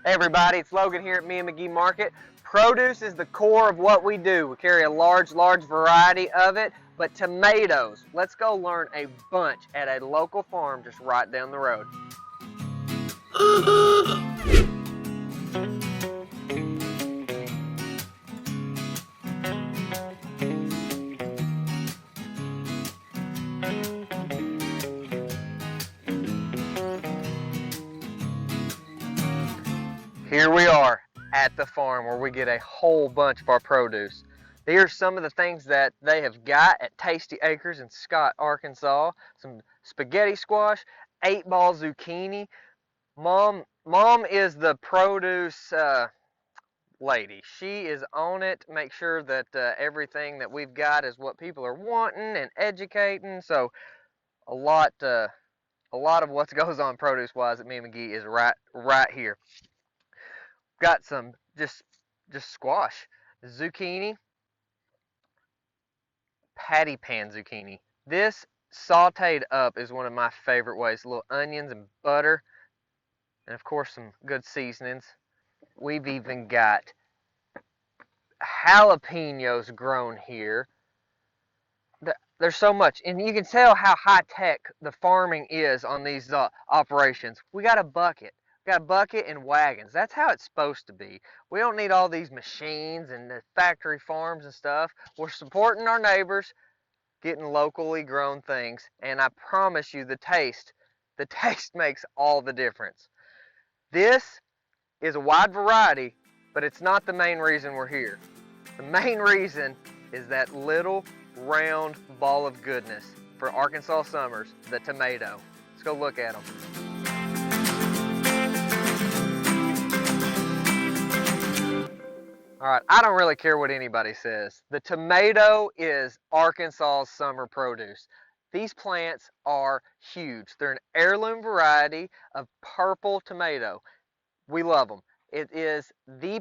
Hey everybody, it's Logan here at Me and McGee Market. Produce is the core of what we do. We carry a large variety of it, but tomatoes, let's go learn a bunch at a local farm just right down the road. Here we are at the farm where we get a whole bunch of our produce. Here's some of the things that they have got at Tasty Acres in Scott, Arkansas. Some spaghetti squash, 8-ball zucchini. Mom is the produce lady. She is on it, make sure that everything that we've got is what people are wanting and educating. So a lot of what goes on produce wise at Me and McGee is right here. Got some just squash, zucchini, patty pan zucchini. This sauteed up is one of my favorite ways. Little onions and butter, and of course some good seasonings. We've even got jalapenos grown here. There's so much, and you can tell how high-tech the farming is on these operations. We got a bucket. Got a bucket and wagons. That's how it's supposed to be. We don't need all these machines and the factory farms and stuff. We're supporting our neighbors, getting locally grown things, and I promise you the taste makes all the difference. This is a wide variety, but it's not the main reason we're here. The main reason is that little round ball of goodness for Arkansas summers, the tomato. Let's go look at them. All right, I don't really care what anybody says. The tomato is Arkansas's summer produce. These plants are huge. They're an heirloom variety of purple tomato. We love them. It is the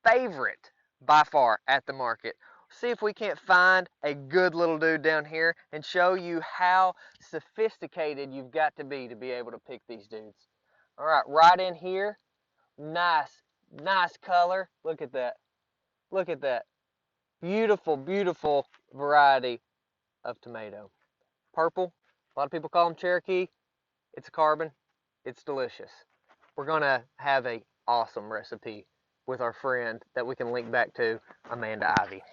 favorite by far at the market. See if we can't find a good little dude down here and show you how sophisticated you've got to be able to pick these dudes. All right, right in here, nice color. Look at that. Look at that. Beautiful variety of tomato. Purple, a lot of people call them Cherokee. It's a carbon, it's delicious. We're gonna have an awesome recipe with our friend that we can link back to, Amanda Ivy.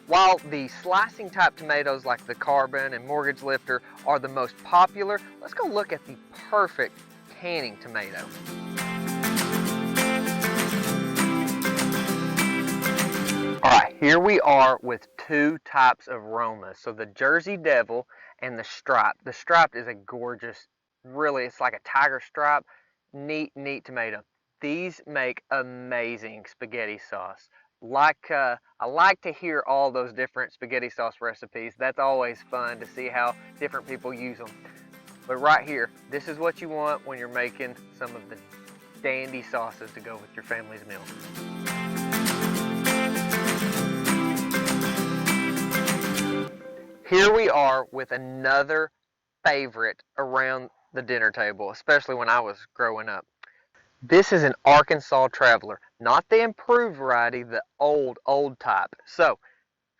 While the slicing type tomatoes like the carbon and mortgage lifter are the most popular, let's go look at the perfect canning tomato. Alright, here we are with two types of Romas. So the Jersey Devil and the Stripe. The Stripe is a gorgeous, really, it's like a tiger stripe, neat tomato. These make amazing spaghetti sauce. I like to hear all those different spaghetti sauce recipes. That's always fun to see how different people use them. But right here, this is what you want when you're making some of the dandy sauces to go with your family's meal. Here we are with another favorite around the dinner table, especially when I was growing up. This is an Arkansas Traveler, not the improved variety, the old type. So,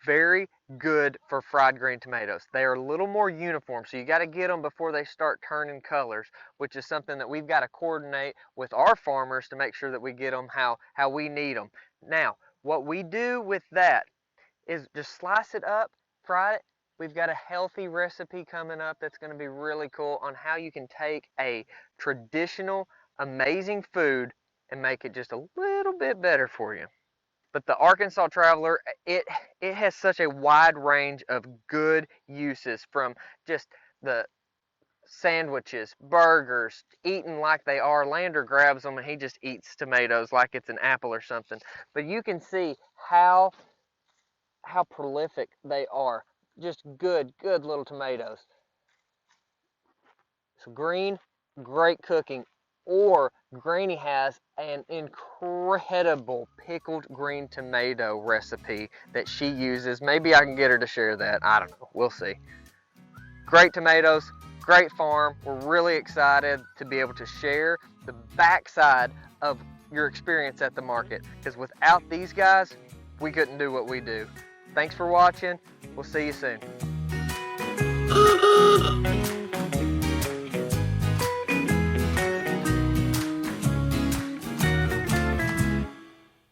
very good for fried green tomatoes. They are a little more uniform, so you got to get them before they start turning colors, which is something that we've got to coordinate with our farmers to make sure that we get them how we need them. Now, what we do with that is just slice it up, fry it. We've got a healthy recipe coming up that's going to be really cool on how you can take a traditional, amazing food and make it just a little bit better for you. But the Arkansas Traveler, it has such a wide range of good uses, from just the sandwiches, burgers, eaten like they are. Lander grabs them and he just eats tomatoes like it's an apple or something. But you can see how prolific they are. Just good little tomatoes. So green, great cooking. Or Granny has an incredible pickled green tomato recipe that she uses. Maybe I can get her to share that. I don't know. We'll see. Great tomatoes, great farm. We're really excited to be able to share the backside of your experience at the market, because without these guys, we couldn't do what we do. Thanks for watching. We'll see you soon.